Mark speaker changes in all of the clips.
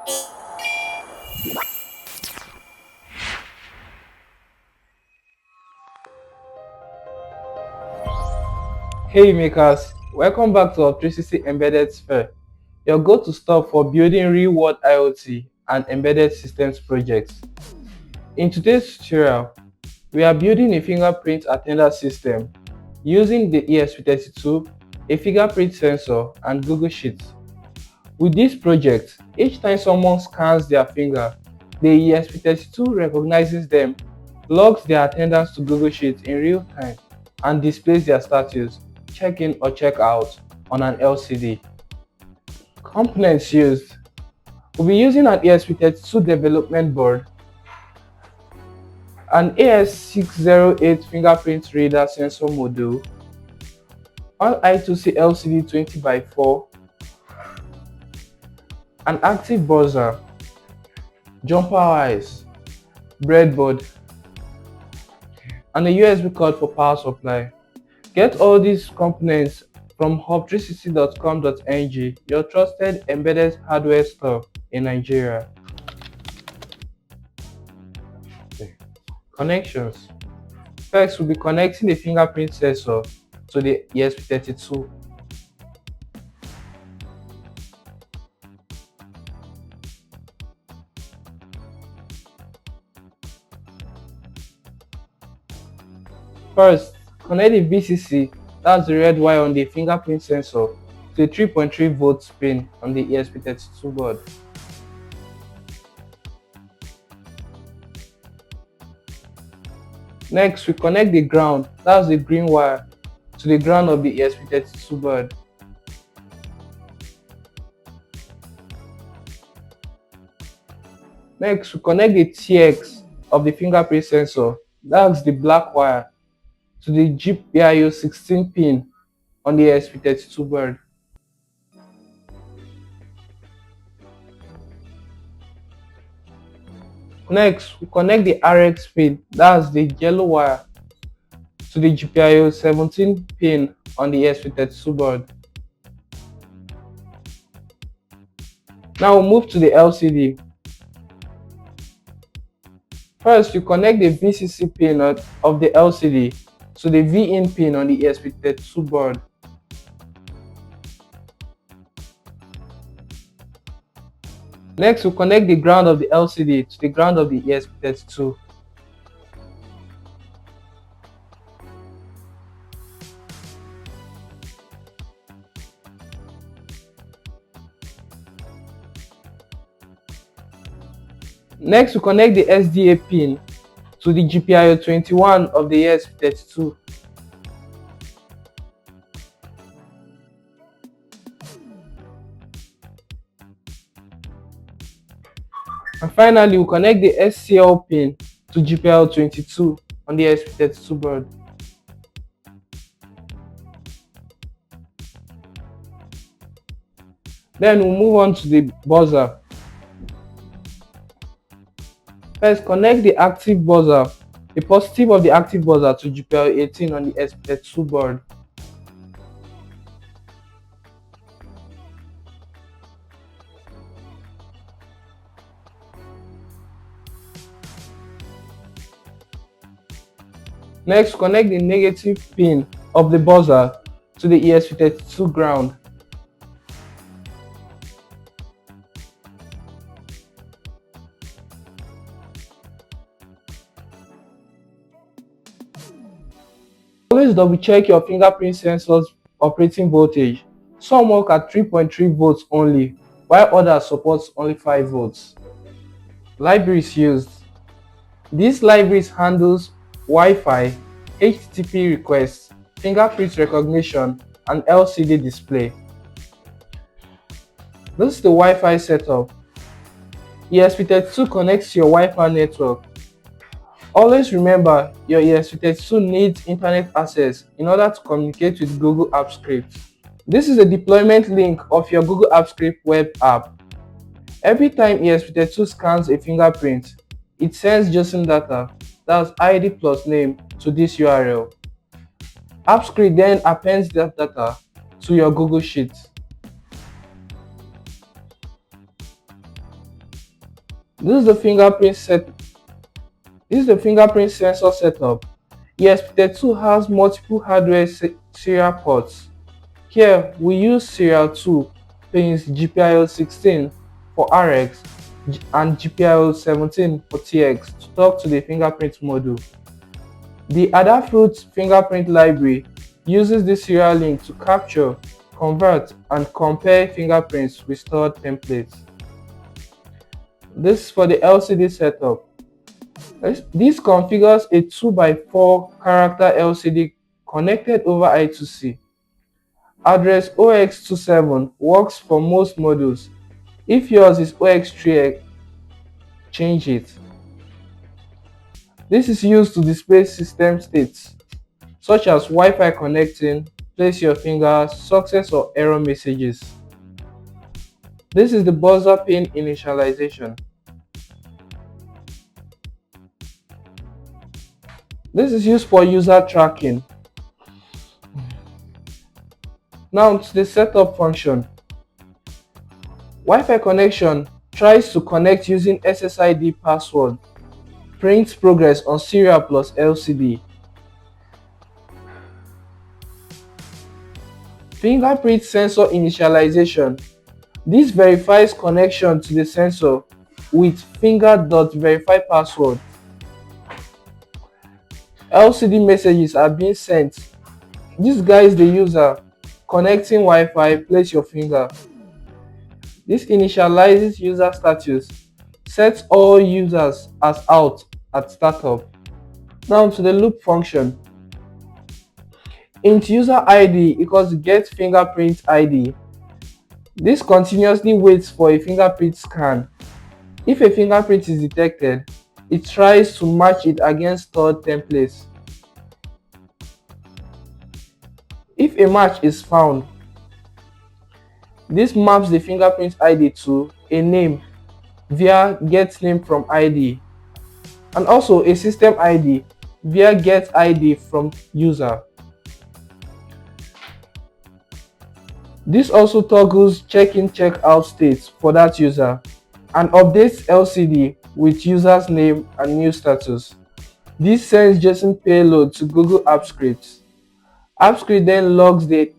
Speaker 1: Hey makers, welcome back to Hub360 Embedded Sphere, your go-to stop for building real-world IoT and embedded systems projects. In today's tutorial, we are building a fingerprint attendance system using the ESP32, a fingerprint sensor, and Google Sheets. With this project, each time someone scans their finger, the ESP32 recognizes them, logs their attendance to Google Sheets in real time, and displays their status, check in or check out, on an LCD. Components used: we'll be using an ESP32 development board, an AS608 fingerprint reader sensor module, one I2C LCD 20x4, an active buzzer, jumper wires, breadboard, and a USB cord for power supply. Get all these components from hub360.com.ng, your trusted embedded hardware store in Nigeria. Connections. First, we'll be connecting the fingerprint sensor to the ESP32. First, connect the VCC, that's the red wire on the fingerprint sensor, to a 3.3 volts pin on the ESP32 board. Next, we connect the ground, that's the green wire, to the ground of the ESP32 board. Next, we connect the TX of the fingerprint sensor, that's the black wire, to the GPIO 16 pin on the ESP32 board. Next, we connect the RX pin, that's the yellow wire, to the GPIO 17 pin on the ESP32 board. Now we'll move to the LCD. First, you connect the VCC pin of the LCD to the V-in pin on the ESP32 board. Next, we'll connect the ground of the LCD to the ground of the ESP32. Next, we connect the SDA pin to the GPIO 21 of the ESP32. And finally, we connect the SCL pin to GPIO 22 on the ESP32 board. Then we'll move on to the buzzer. First, connect the active buzzer, the positive of the active buzzer, to GPIO 18 on the ESP32 board. Next, connect the negative pin of the buzzer to the ESP32 ground. Always double check your fingerprint sensor's operating voltage. Some work at 3.3 volts only, while others support only 5 volts. Libraries used. These libraries handles Wi-Fi, HTTP requests, fingerprint recognition, and LCD display. This is the Wi-Fi setup. ESP32 connects to your Wi-Fi network. Always remember, your ESP32 needs internet access in order to communicate with Google Apps Script. This is a deployment link of your Google Apps Script web app. Every time ESP32 scans a fingerprint, it sends JSON data, that's ID plus name, to this URL. AppScript then appends that data to your Google Sheet. This is the fingerprint set. This is the fingerprint sensor setup. ESP32 has multiple hardware serial ports. Here we use serial 2 pins GPIO16 for RX and GPIO17 for TX to talk to the fingerprint module. The Adafruit fingerprint library uses this serial link to capture, convert, and compare fingerprints with stored templates. This is for the LCD setup. This configures a 2x4 character LCD connected over I2C. Address 0x27 works for most models. If yours is 0x3, change it. This is used to display system states, such as Wi-Fi connecting, place your finger, success or error messages. This is the buzzer pin initialization. This is used for user tracking. Now to the setup function. Wi-Fi connection tries to connect using SSID password. Print progress on serial plus LCD. Fingerprint sensor initialization. This verifies connection to the sensor with finger.verify password. LCD messages are being sent. This guides the user connecting Wi-Fi, place your finger. This initializes user status, sets all users as out at startup. Now to the loop function. Int user ID equals get fingerprint ID. This continuously waits for a fingerprint scan. If a fingerprint is detected, it tries to match it against stored templates. If a match is found, this maps the fingerprint ID to a name via get name from ID, and also a system ID via get ID from user. This also toggles check-in check-out states for that user and updates LCD with user's name and new status. This sends JSON payload to Google Apps Script. Apps Script then logs the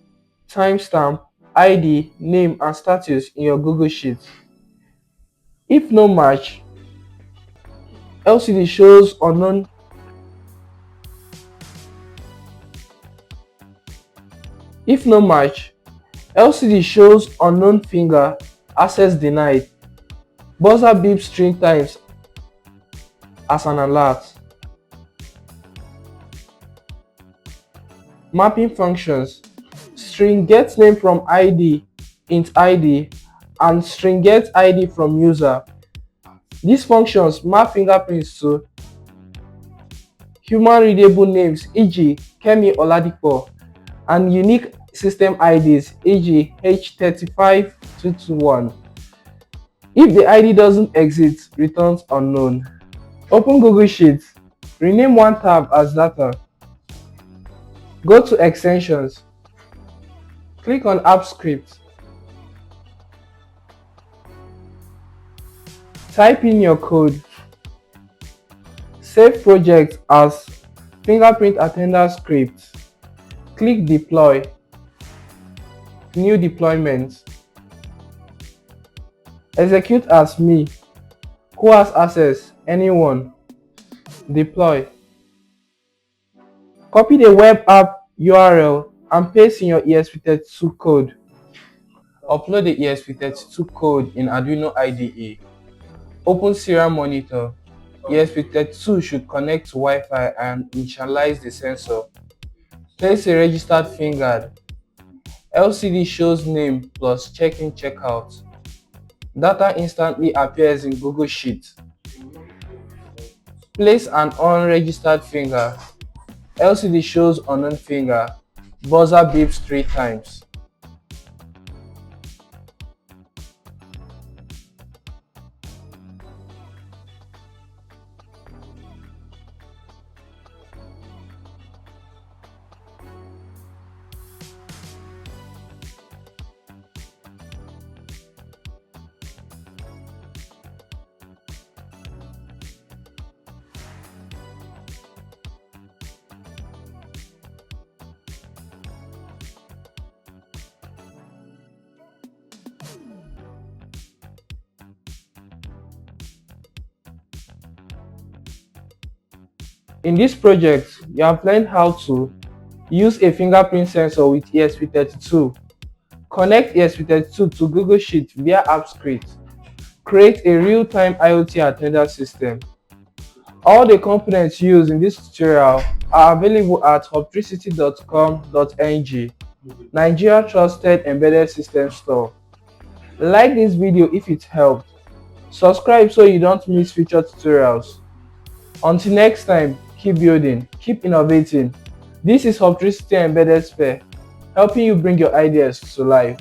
Speaker 1: timestamp, ID, name, and status in your Google Sheet. If no match, LCD shows unknown. If no match, LCD shows unknown finger, access denied. Buzzer beeps 3 times as an alert. Mapping functions. String get name from ID, int ID, and string get ID from user. These functions map fingerprints to human readable names, e.g. Kemi Oladipo, and unique system IDs, e.g. H35221. If the ID doesn't exist, returns unknown. Open Google Sheets. Rename one tab as data. Go to extensions. Click on App Script. Type in your code. Save project as fingerprint attender script. Click deploy. New deployment. Execute as me. Who has access? Anyone. Deploy. Copy the web app URL and paste in your ESP32 code. Upload the ESP32 code in Arduino IDE. Open serial monitor. ESP32 should connect to Wi-Fi and initialize the sensor. Place a registered finger. LCD shows name plus check-in checkout. Data instantly appears in Google Sheet. Place an unregistered finger. LCD shows unknown finger. Buzzer beeps 3 times. In this project, you have learned how to use a fingerprint sensor with ESP32, connect ESP32 to Google Sheets via Hub360, create a real-time IoT attendance system. All the components used in this tutorial are available at hub360.com.ng, Nigeria Trusted Embedded System Store. Like this video if it helped. Subscribe so you don't miss future tutorials. Until next time, keep building, keep innovating. This is Hub360 Embedded Sphere, helping you bring your ideas to life.